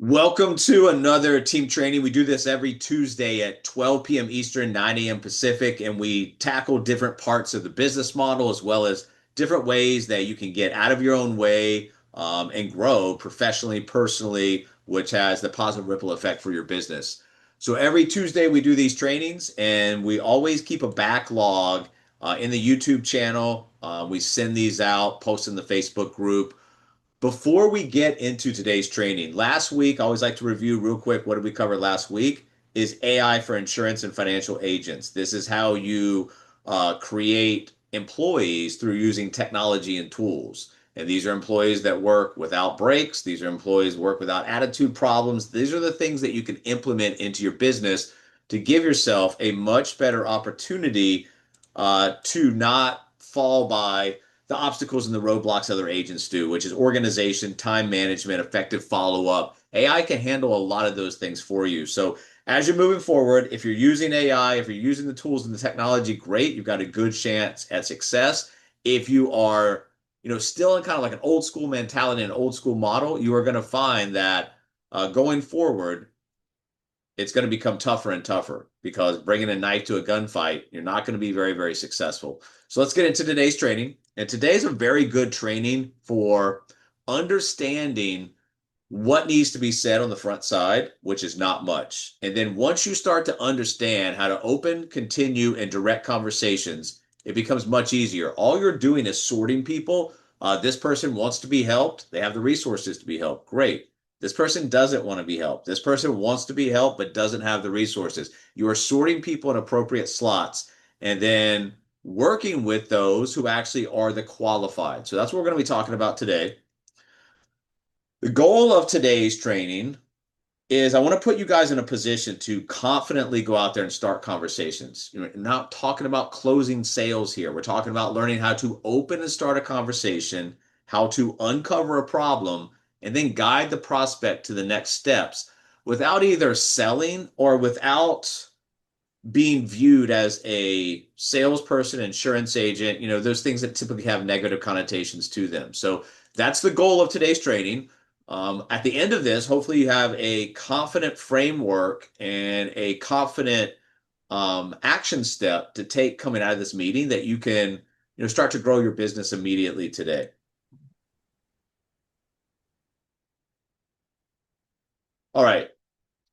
Welcome to another team training. We do this every Tuesday at 12 p.m. Eastern, 9 a.m. Pacific, and we tackle different parts of the business model as well as different ways that you can get out of your own way and grow professionally, personally, which has the positive ripple effect for your business. So every Tuesday we do these trainings, and we always keep a backlog in the YouTube channel. We send these out, post in the Facebook group. Before we get into today's training, last week, I always like to review real quick what did we cover last week is AI for insurance and financial agents. This is how you create employees through using technology and tools. And these are employees that work without breaks. These are employees that work without attitude problems. These are the things that you can implement into your business to give yourself a much better opportunity to not fall by the obstacles and the roadblocks other agents do, which is organization, time management, effective follow up. AI can handle a lot of those things for you. So as you're moving forward, if you're using AI, if you're using the tools and the technology, great, you've got a good chance at success. If you are, still in kind of like an old school mentality, an old school model, you are going to find that going forward, it's going to become tougher and tougher because bringing a knife to a gunfight, you're not going to be very, very successful. So let's get into today's training. And today's a very good training for understanding what needs to be said on the front side, which is not much. And then once you start to understand how to open, continue, and direct conversations, it becomes much easier. All you're doing is sorting people. This person wants to be helped. They have the resources to be helped. Great. This person doesn't want to be helped. This person wants to be helped but doesn't have the resources. You are sorting people in appropriate slots and then working with those who actually are the qualified. So that's what we're going to be talking about today. The goal of today's training is I want to put you guys in a position to confidently go out there and start conversations. Not talking about closing sales here. We're talking about learning how to open and start a conversation, how to uncover a problem, and then guide the prospect to the next steps without either selling or without being viewed as a salesperson, insurance agent, those things that typically have negative connotations to them. So that's the goal of today's training. At the end of this, hopefully you have a confident framework and a confident action step to take coming out of this meeting that you can, start to grow your business immediately today. All right.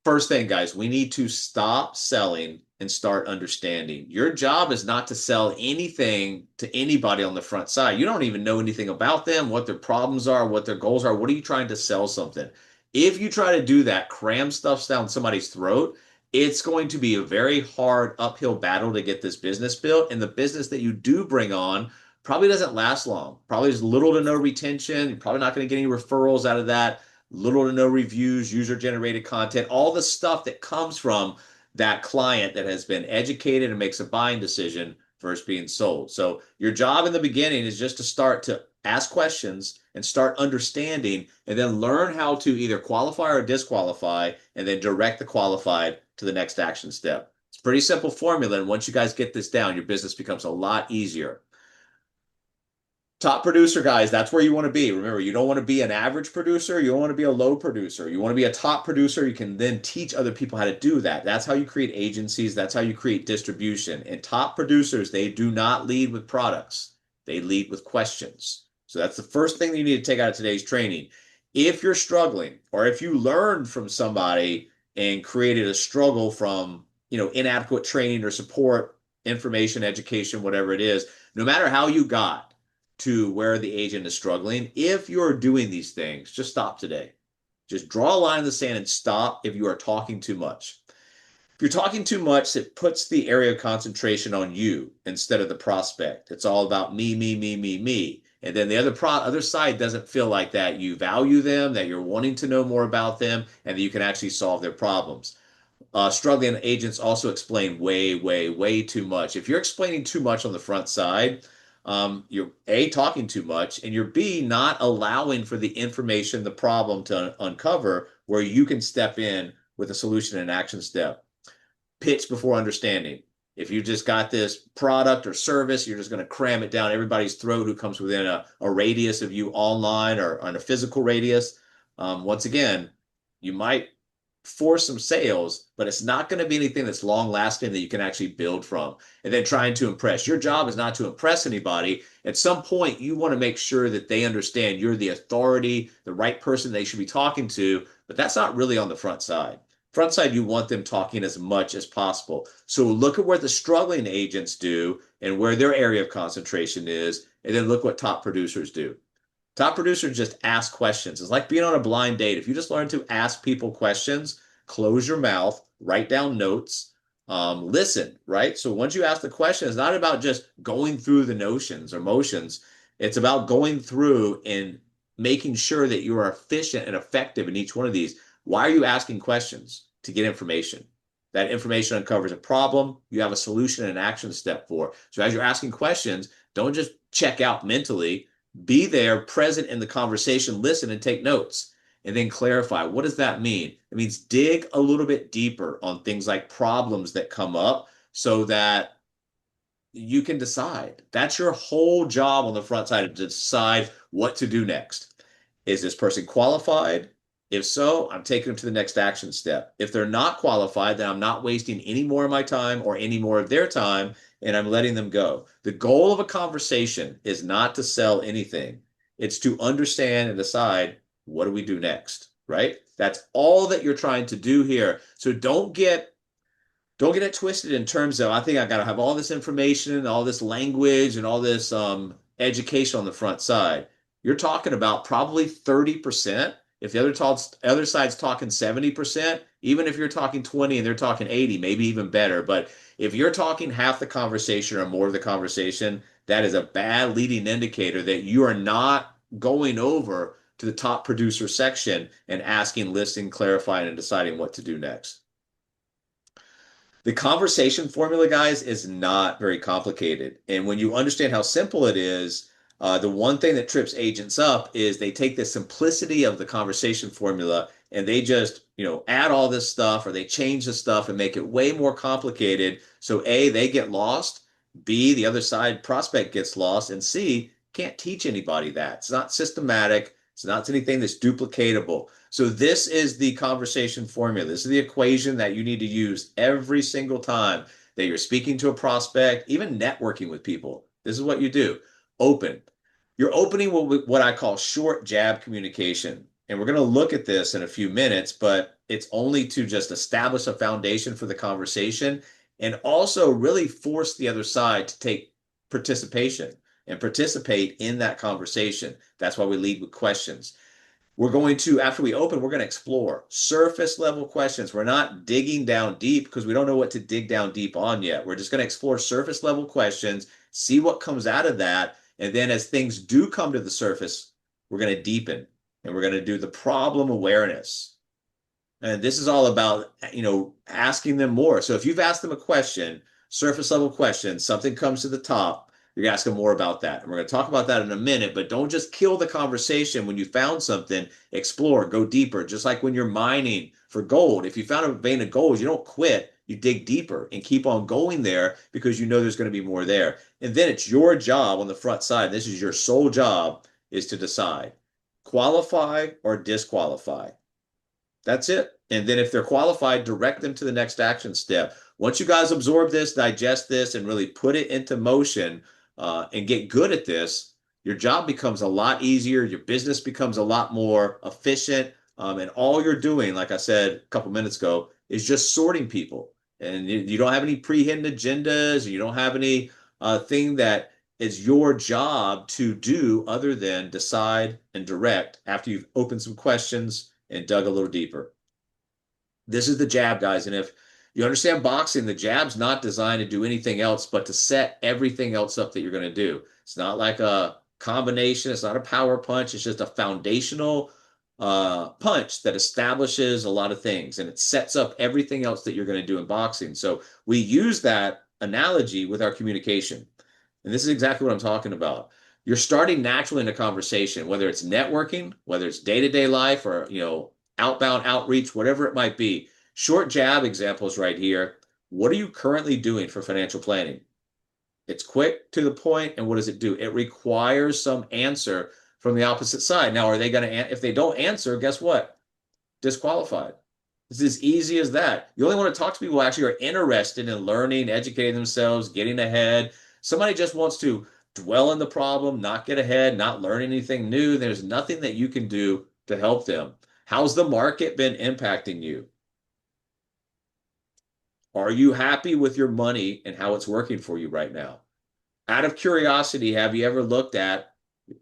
First thing, guys, we need to stop selling and start understanding. Your job is not to sell anything to anybody on the front side. You don't even know anything about them, what their problems are, what their goals are. What are you trying to sell something? If you try to do that, cram stuff down somebody's throat, it's going to be a very hard uphill battle to get this business built. And the business that you do bring on probably doesn't last long. Probably there's little to no retention. You're probably not going to get any referrals out of that, little to no reviews, user generated content, all the stuff that comes from that client that has been educated and makes a buying decision versus being sold. So your job in the beginning is just to start to ask questions and start understanding and then learn how to either qualify or disqualify and then direct the qualified to the next action step. It's a pretty simple formula. And once you guys get this down, your business becomes a lot easier. Top producer, guys, that's where you want to be. Remember, you don't want to be an average producer. You don't want to be a low producer. You want to be a top producer. You can then teach other people how to do that. That's how you create agencies. That's how you create distribution. And top producers, they do not lead with products. They lead with questions. So that's the first thing that you need to take out of today's training. If you're struggling or if you learned from somebody and created a struggle from, inadequate training or support, information, education, whatever it is, no matter how you got to where the agent is struggling. If you're doing these things, just stop today. Just draw a line in the sand and stop if you are talking too much. If you're talking too much, it puts the area of concentration on you instead of the prospect. It's all about me, me, me, me, me. And then the other side doesn't feel like that you value them, that you're wanting to know more about them, and that you can actually solve their problems. Struggling agents also explain way, way, way too much. If you're explaining too much on the front side, you're A, talking too much, and you're B, not allowing for the information, the problem to uncover where you can step in with a solution and action step. Pitch before understanding. If you just got this product or service, you're just going to cram it down everybody's throat who comes within a radius of you online or on a physical radius. Once again, You might force some sales, but it's not going to be anything that's long lasting that you can actually build from. And then trying to impress. Your job is not to impress anybody. At some point, you want to make sure that they understand you're the authority, the right person they should be talking to, but that's not really on the front side. Front side, you want them talking as much as possible. So look at where the struggling agents do and where their area of concentration is, and then look what top producers do. Top producers just ask questions. It's like being on a blind date. If you just learn to ask people questions, close your mouth, write down notes, listen, right? So once you ask the question, it's not about just going through the notions or motions. It's about going through and making sure that you are efficient and effective in each one of these. Why are you asking questions? To get information. That information uncovers a problem. You have a solution and an action step for. So as you're asking questions, don't just check out mentally, be there, present in the conversation, listen and take notes, and then clarify. What does that mean? It means dig a little bit deeper on things like problems that come up so that you can decide. That's your whole job on the front side, to decide what to do next. Is this person qualified? If so, I'm taking them to the next action step. If they're not qualified, then I'm not wasting any more of my time or any more of their time, and I'm letting them go. The goal of a conversation is not to sell anything. It's to understand and decide, what do we do next, right? That's all that you're trying to do here. So don't get it twisted in terms of, I think I got to have all this information and all this language and all this education on the front side. You're talking about probably 30%. If the other side's talking 70%, even if you're talking 20 and they're talking 80, maybe even better. But if you're talking half the conversation or more of the conversation, that is a bad leading indicator that you are not going over to the top producer section and asking, listening, clarifying, and deciding what to do next. The conversation formula, guys, is not very complicated. And when you understand how simple it is, the one thing that trips agents up is they take the simplicity of the conversation formula and they just, add all this stuff or they change the stuff and make it way more complicated. So A, they get lost. B, the other side prospect gets lost. And C, can't teach anybody that. It's not systematic. It's not anything that's duplicatable. So this is the conversation formula. This is the equation that you need to use every single time that you're speaking to a prospect, even networking with people. This is what you do. Open. You're opening what I call short jab communication. And we're going to look at this in a few minutes, but it's only to just establish a foundation for the conversation and also really force the other side to take participation and participate in that conversation. That's why we lead with questions. We're going to, after we open, we're going to explore surface level questions. We're not digging down deep because we don't know what to dig down deep on yet. We're just going to explore surface level questions, see what comes out of that. And then as things do come to the surface, we're going to deepen and we're going to do the problem awareness. And this is all about, asking them more. So if you've asked them a question, surface level question, something comes to the top, you're asking more about that. And we're going to talk about that in a minute, but don't just kill the conversation when you found something. Explore, go deeper. Just like when you're mining for gold. If you found a vein of gold, you don't quit. You dig deeper and keep on going there because you know there's going to be more there. And then it's your job on the front side. This is your sole job, is to decide qualify or disqualify. That's it. And then if they're qualified, direct them to the next action step. Once you guys absorb this, digest this, and really put it into motion and get good at this, your job becomes a lot easier. Your business becomes a lot more efficient. And all you're doing, like I said a couple minutes ago, is just sorting people. And you don't have any pre-hidden agendas. And you don't have any thing that is your job to do other than decide and direct after you've opened some questions and dug a little deeper. This is the jab, guys. And if you understand boxing, the jab's not designed to do anything else but to set everything else up that you're going to do. It's not like a combination. It's not a power punch. It's just a foundational punch that establishes a lot of things and it sets up everything else that you're going to do in boxing. So we use that analogy with our communication. And this is exactly what I'm talking about. You're starting naturally in a conversation, whether it's networking, whether it's day-to-day life or, outbound outreach, whatever it might be. Short jab examples right here. What are you currently doing for financial planning? It's quick, to the point, and what does it do? It requires some answer from the opposite side. Now, are they going to, if they don't answer, guess what? disqualified. It's as easy as that. You only want to talk to people who actually are interested in learning, educating themselves, getting ahead. Somebody just wants to dwell in the problem, not get ahead, not learn anything new. There's nothing that you can do to help them. How's the market been impacting you? Are you happy with your money and how it's working for you right now? Out of curiosity, have you ever looked at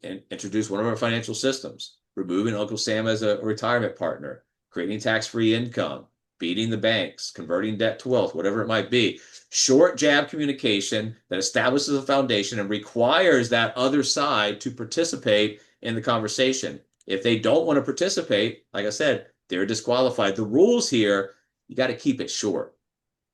and introduced one of our financial systems, removing Uncle Sam as a retirement partner, creating tax-free income, beating the banks, converting debt to wealth, whatever it might be? Short jab communication that establishes a foundation and requires that other side to participate in the conversation. If they don't want to participate, like I said, they're disqualified. The rules here, you got to keep it short.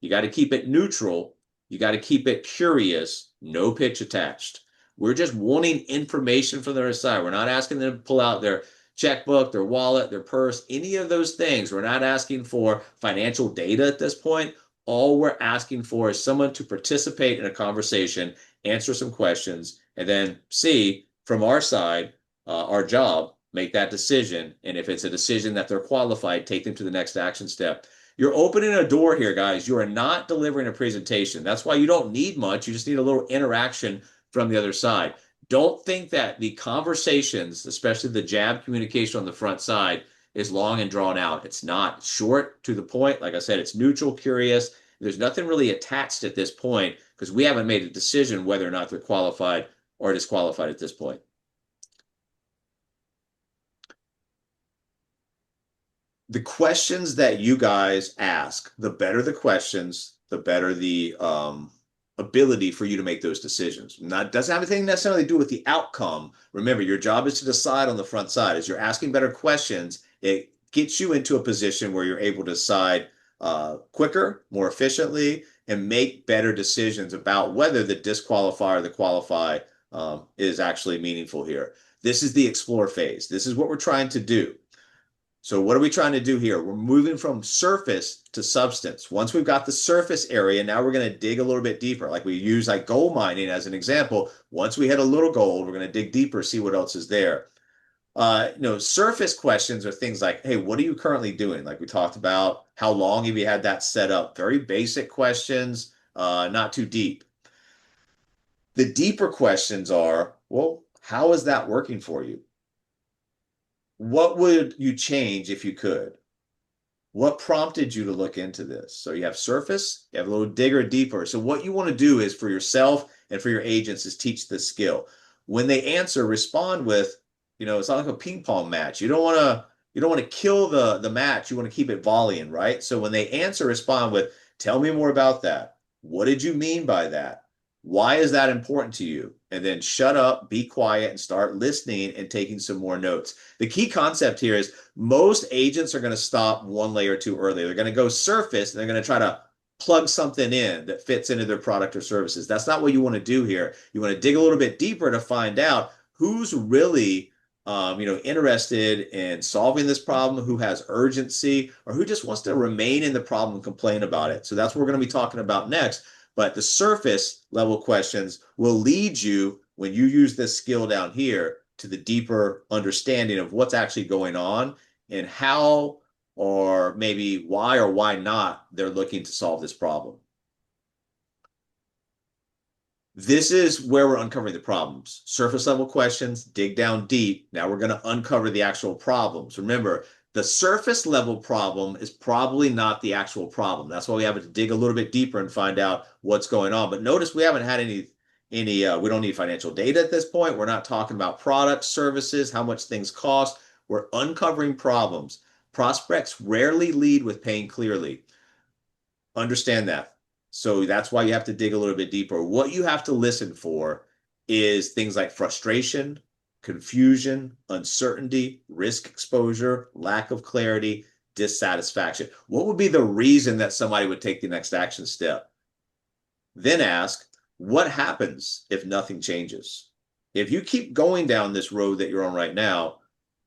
You got to keep it neutral. You got to keep it curious, no pitch attached. We're just wanting information from the other side. We're not asking them to pull out their checkbook, their wallet, their purse, any of those things. We're not asking for financial data at this point. All we're asking for is someone to participate in a conversation, answer some questions, and then see from our side, our job, make that decision. And if it's a decision that they're qualified, take them to the next action step. You're opening a door here, guys. You are not delivering a presentation. That's why you don't need much. You just need a little interaction from the other side. Don't think that the conversations, especially the jab communication on the front side, is long and drawn out. It's not. It's short, to the point. Like I said, it's neutral, curious. There's nothing really attached at this point because we haven't made a decision whether or not they're qualified or disqualified at this point. The questions that you guys ask, the better the questions, the better the ability for you to make those decisions. Not doesn't have anything necessarily to do with the outcome. Remember, your job is to decide on the front side. As you're asking better questions, it gets you into a position where you're able to decide quicker, more efficiently, and make better decisions about whether the disqualify or the qualify is actually meaningful here. This is the explore phase. This is what we're trying to do. So what are we trying to do here? We're moving from surface to substance. Once we've got the surface area, now we're going to dig a little bit deeper. Like we use like gold mining as an example. Once we hit a little gold, we're going to dig deeper, see what else is there. Surface questions are things like, hey, what are you currently doing? Like we talked about, how long have you had that set up? Very basic questions, not too deep. The deeper questions are, well, how is that working for you? What would you change if you could? What prompted you to look into this? So you have surface, you have a little digger deeper. So what you want to do is for yourself and for your agents is teach this skill. When they answer, respond with, it's not like a ping pong match. You don't want to kill the match. You want to keep it volleying, right? So when they answer, respond with, tell me more about that. What did you mean by that? Why is that important to you? And then shut up, be quiet, and start listening and taking some more notes. The key concept here is most agents are going to stop one layer too early. They're going to go surface and they're going to try to plug something in that fits into their product or services. That's not what you want to do here. You want to dig a little bit deeper to find out who's really interested in solving this problem, who has urgency, or who just wants to remain in the problem and complain about it. So that's what we're going to be talking about next. But the surface level questions will lead you, when you use this skill down here, to the deeper understanding of what's actually going on and how, or maybe why or why not they're looking to solve this problem. This is where we're uncovering the problems. Surface level questions, dig down deep. Now we're going to uncover the actual problems. Remember, the surface level problem is probably not the actual problem. That's why we have to dig a little bit deeper and find out what's going on. But notice we haven't had any we don't need financial data at this point. We're not talking about products, services, how much things cost. We're uncovering problems. Prospects rarely lead with paying clearly. Understand that. So that's why you have to dig a little bit deeper. What you have to listen for is things like frustration, confusion, uncertainty, risk exposure, lack of clarity, dissatisfaction. What would be the reason that somebody would take the next action step? Then ask, what happens if nothing changes? If you keep going down this road that you're on right now,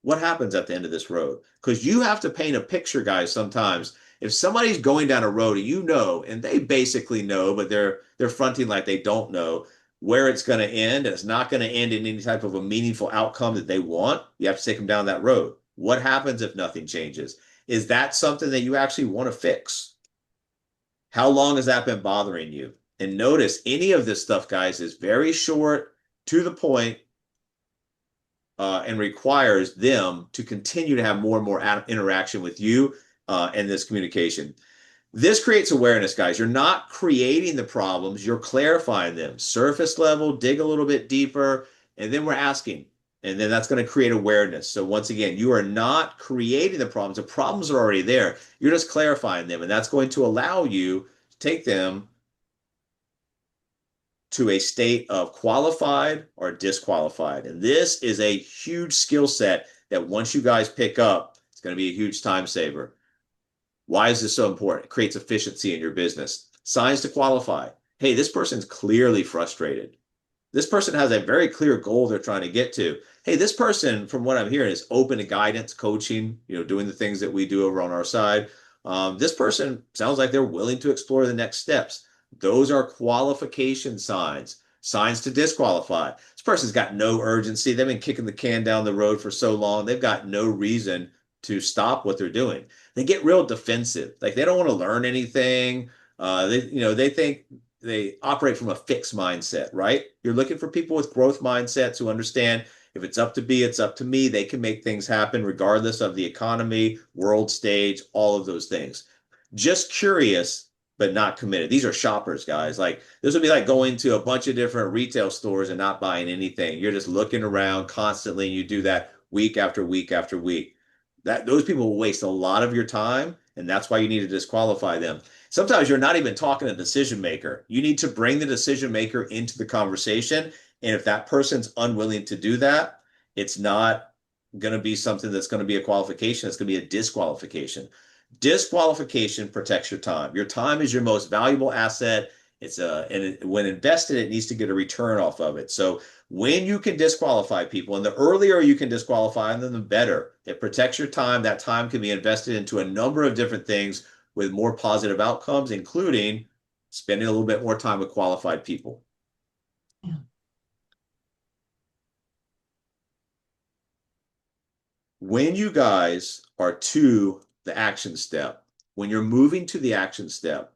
what happens at the end of this road? Because you have to paint a picture, guys, sometimes. If somebody's going down a road and they basically know, but they're fronting like they don't know where it's going to end, and it's not going to end in any type of a meaningful outcome that they want, you have to take them down that road. What happens if nothing changes? Is that something that you actually want to fix? How long has that been bothering you? And notice any of this stuff, guys, is very short, to the point, and requires them to continue to have more and more interaction with you and this communication. This creates awareness, guys. You're not creating the problems, you're clarifying them. Surface level, dig a little bit deeper, and then we're asking. And then that's going to create awareness. So, once again, you are not creating the problems. The problems are already there. You're just clarifying them. And that's going to allow you to take them to a state of qualified or disqualified. And this is a huge skill set that once you guys pick up, it's going to be a huge time saver. Why is this so important? It creates efficiency in your business. Signs to qualify. Hey, this person's clearly frustrated. This person has a very clear goal they're trying to get to. Hey, this person, from what I'm hearing, is open to guidance, coaching, doing the things that we do over on our side. This person sounds like they're willing to explore the next steps. Those are qualification signs. Signs to disqualify. This person's got no urgency. They've been kicking the can down the road for so long. They've got no reason to stop what they're doing. They get real defensive. Like they don't want to learn anything. They think they operate from a fixed mindset, right? You're looking for people with growth mindsets who understand if it's up to be, it's up to me. They can make things happen regardless of the economy, world stage, all of those things. Just curious, but not committed. These are shoppers, guys. Like this would be like going to a bunch of different retail stores and not buying anything. You're just looking around constantly, and you do that week after week after week. Those people will waste a lot of your time, and that's why you need to disqualify them. Sometimes you're not even talking to the decision maker. You need to bring the decision maker into the conversation. And if that person's unwilling to do that, it's not going to be something that's going to be a qualification. It's going to be a disqualification. Disqualification protects your time. Your time is your most valuable asset. When invested, it needs to get a return off of it. So when you can disqualify people, and the earlier you can disqualify them, the better. It protects your time. That time can be invested into a number of different things with more positive outcomes, including spending a little bit more time with qualified people. Yeah. When you guys are to the action step, when you're moving to the action step,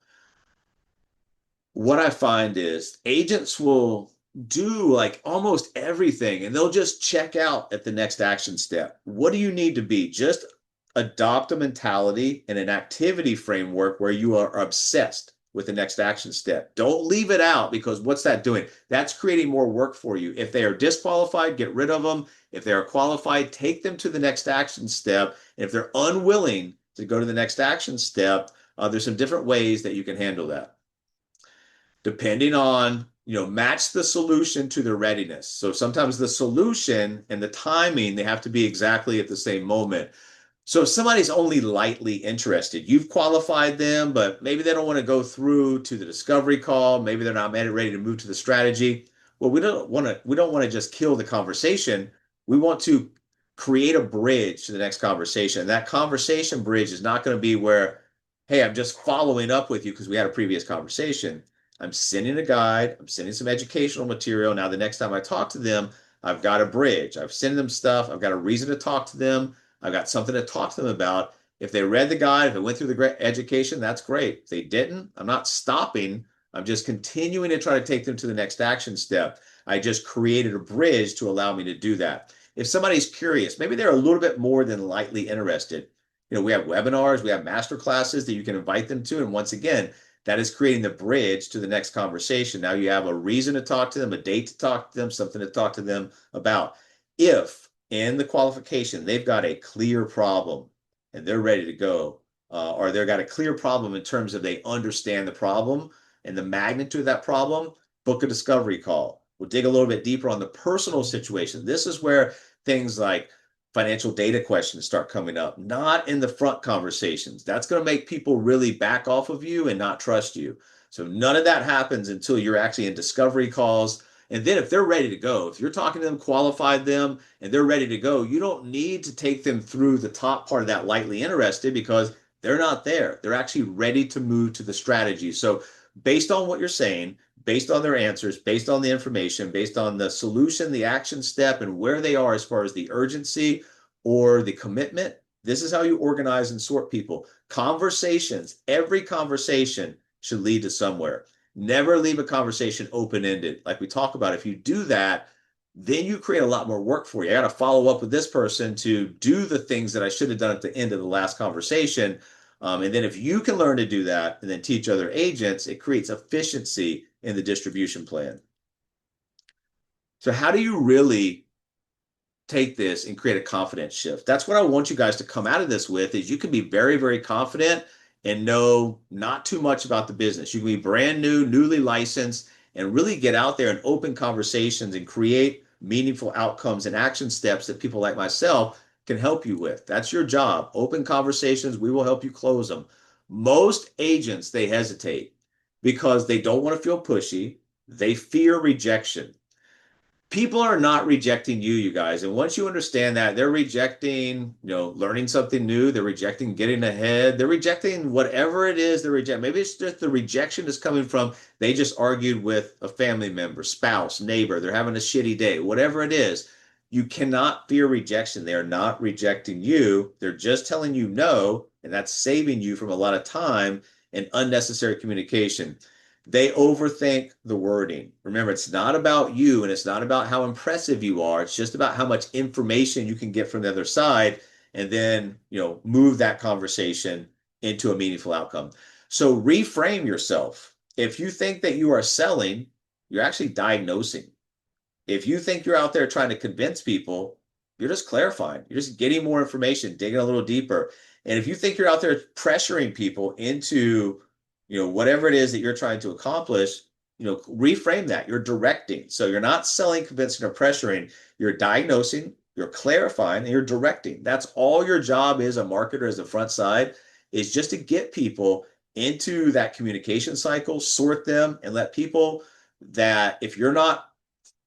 what I find is agents will do like almost everything and they'll just check out at the next action step. What do you need to be? Just adopt a mentality and an activity framework where you are obsessed with the next action step. Don't leave it out, because what's that doing? That's creating more work for you. If they are disqualified, get rid of them. If they are qualified, take them to the next action step. And if they're unwilling to go to the next action step, there's some different ways that you can handle that depending on, match the solution to their readiness. So sometimes the solution and the timing, they have to be exactly at the same moment. So if somebody's only lightly interested, you've qualified them, but maybe they don't want to go through to the discovery call. Maybe they're not ready to move to the strategy. Well, we don't want to just kill the conversation. We want to create a bridge to the next conversation. And that conversation bridge is not going to be where, hey, I'm just following up with you because we had a previous conversation. I'm sending a guide. I'm sending some educational material. Now, the next time I talk to them, I've got a bridge. I've sent them stuff. I've got a reason to talk to them. I've got something to talk to them about. If they read the guide, if they went through the great education, that's great. If they didn't, I'm not stopping. I'm just continuing to try to take them to the next action step. I just created a bridge to allow me to do that. If somebody's curious, maybe they're a little bit more than lightly interested. We have webinars, we have master classes that you can invite them to. And once again, that is creating the bridge to the next conversation. Now you have a reason to talk to them, a date to talk to them, something to talk to them about. If in the qualification they've got a clear problem and they're ready to go, or they've got a clear problem in terms of they understand the problem and the magnitude of that problem, book a discovery call. We'll dig a little bit deeper on the personal situation. This is where things like financial data questions start coming up, not in the front conversations. That's going to make people really back off of you and not trust you. So none of that happens until you're actually in discovery calls. And then if they're ready to go, if you're talking to them, qualified them, and they're ready to go, you don't need to take them through the top part of that lightly interested, because they're not there. They're actually ready to move to the strategy. So based on what you're saying, based on their answers, based on the information, based on the solution, the action step, and where they are as far as the urgency or the commitment, This is how you organize and sort people. Conversations, every conversation should lead to somewhere. Never leave a conversation open-ended. Like we talk about, if you do that, then you create a lot more work for you. I got to follow up with this person to do the things that I should have done at the end of the last conversation. And then if you can learn to do that and then teach other agents, it creates efficiency in the distribution plan. So how do you really take this and create a confidence shift? That's what I want you guys to come out of this with is you can be very, very confident and know not too much about the business. You can be brand new, newly licensed, and really get out there and open conversations and create meaningful outcomes and action steps that people like myself can help you with. That's your job. Open conversations. We will help you close them. Most agents, they hesitate because they don't want to feel pushy. They fear rejection. People are not rejecting you, you guys. And once you understand that, they're rejecting, learning something new. They're rejecting getting ahead. They're rejecting whatever it is they're rejecting. Maybe it's just the rejection is coming from they just argued with a family member, spouse, neighbor. They're having a shitty day, whatever it is. You cannot fear rejection. They are not rejecting you. They're just telling you no, and that's saving you from a lot of time and unnecessary communication. They overthink the wording. Remember, it's not about you and it's not about how impressive you are. It's just about how much information you can get from the other side and then, move that conversation into a meaningful outcome. So reframe yourself. If you think that you are selling, you're actually diagnosing. If you think you're out there trying to convince people, you're just clarifying. You're just getting more information, digging a little deeper. And if you think you're out there pressuring people into whatever it is that you're trying to accomplish, reframe that. You're directing. So you're not selling, convincing, or pressuring. You're diagnosing, you're clarifying, and you're directing. That's all your job is, a marketer as the front side, is just to get people into that communication cycle, sort them, and let people that if you're not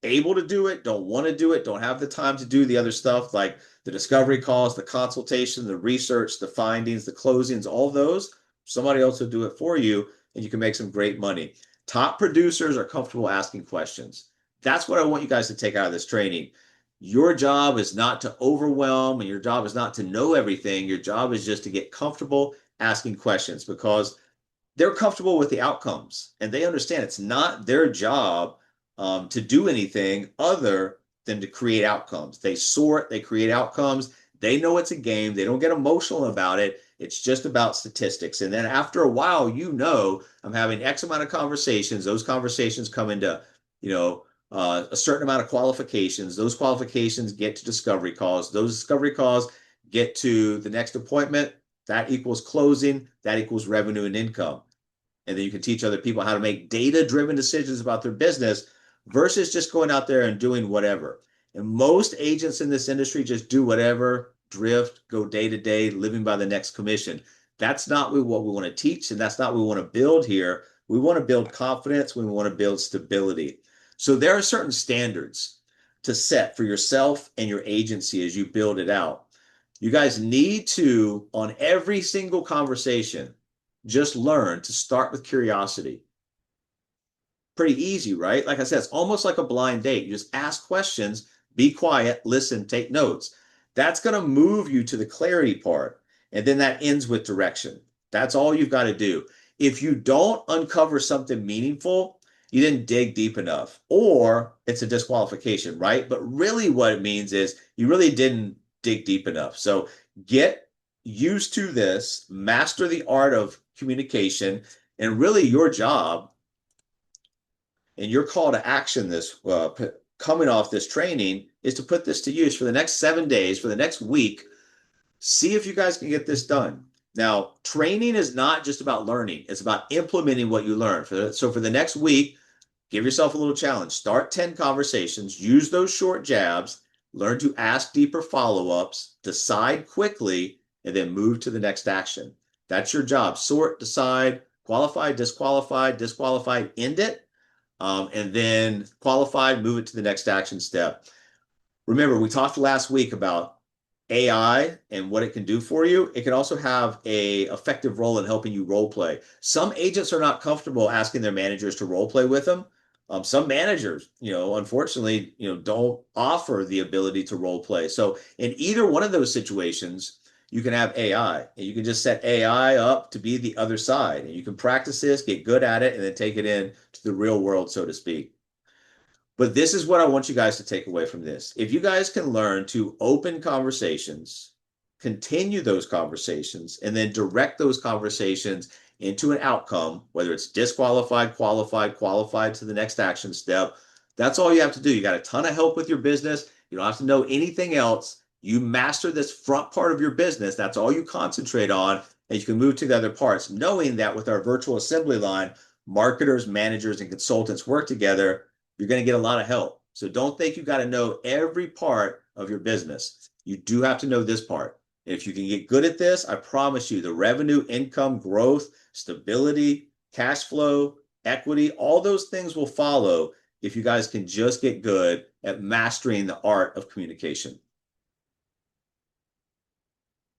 able to do it, don't want to do it, don't have the time to do the other stuff like the discovery calls, the consultation, the research, the findings, the closings, all those, somebody else will do it for you and you can make some great money. Top producers are comfortable asking questions. That's what I want you guys to take out of this training. Your job is not to overwhelm and your job is not to know everything. Your job is just to get comfortable asking questions because they're comfortable with the outcomes and they understand it's not their job to do anything other than to create outcomes. They sort, they create outcomes. They know it's a game. They don't get emotional about it. It's just about statistics. And then after a while, I'm having X amount of conversations. Those conversations come into, a certain amount of qualifications. Those qualifications get to discovery calls. Those discovery calls get to the next appointment. That equals closing. That equals revenue and income. And then you can teach other people how to make data-driven decisions about their business versus just going out there and doing whatever. And most agents in this industry just do whatever, drift, go day to day, living by the next commission. That's not what we want to teach, and that's not what we want to build here. We want to build confidence. We want to build stability. So there are certain standards to set for yourself and your agency as you build it out. You guys need to, on every single conversation, just learn to start with curiosity. Pretty easy, right? Like I said, it's almost like a blind date. You just ask questions, be quiet, listen, take notes. That's going to move you to the clarity part. And then that ends with direction. That's all you've got to do. If you don't uncover something meaningful, you didn't dig deep enough, or it's a disqualification, right? But really what it means is you really didn't dig deep enough. So get used to this, master the art of communication, and really your job and your call to action this coming off this training is to put this to use for the next 7 days, for the next week. See if you guys can get this done. Now, training is not just about learning. It's about implementing what you learn. So for the next week, give yourself a little challenge. Start 10 conversations. Use those short jabs. Learn to ask deeper follow-ups. Decide quickly, and then move to the next action. That's your job. Sort, decide, qualify, disqualified, end it. And then qualified, move it to the next action step. Remember, we talked last week about AI and what it can do for you. It can also have a effective role in helping you role play. Some agents are not comfortable asking their managers to role play with them. Some managers, unfortunately, don't offer the ability to role play. So in either one of those situations, you can have AI, and you can just set AI up to be the other side, and you can practice this, get good at it, and then take it in to the real world, so to speak. But this is what I want you guys to take away from this. If you guys can learn to open conversations, continue those conversations, and then direct those conversations into an outcome, whether it's disqualified, qualified, qualified to the next action step, that's all you have to do. You got a ton of help with your business. You don't have to know anything else. You master this front part of your business. That's all you concentrate on, and you can move to the other parts, knowing that with our virtual assembly line, marketers, managers, and consultants work together. You're going to get a lot of help. So don't think you got to know every part of your business. You do have to know this part. And if you can get good at this, I promise you the revenue, income, growth, stability, cash flow, equity, all those things will follow if you guys can just get good at mastering the art of communication.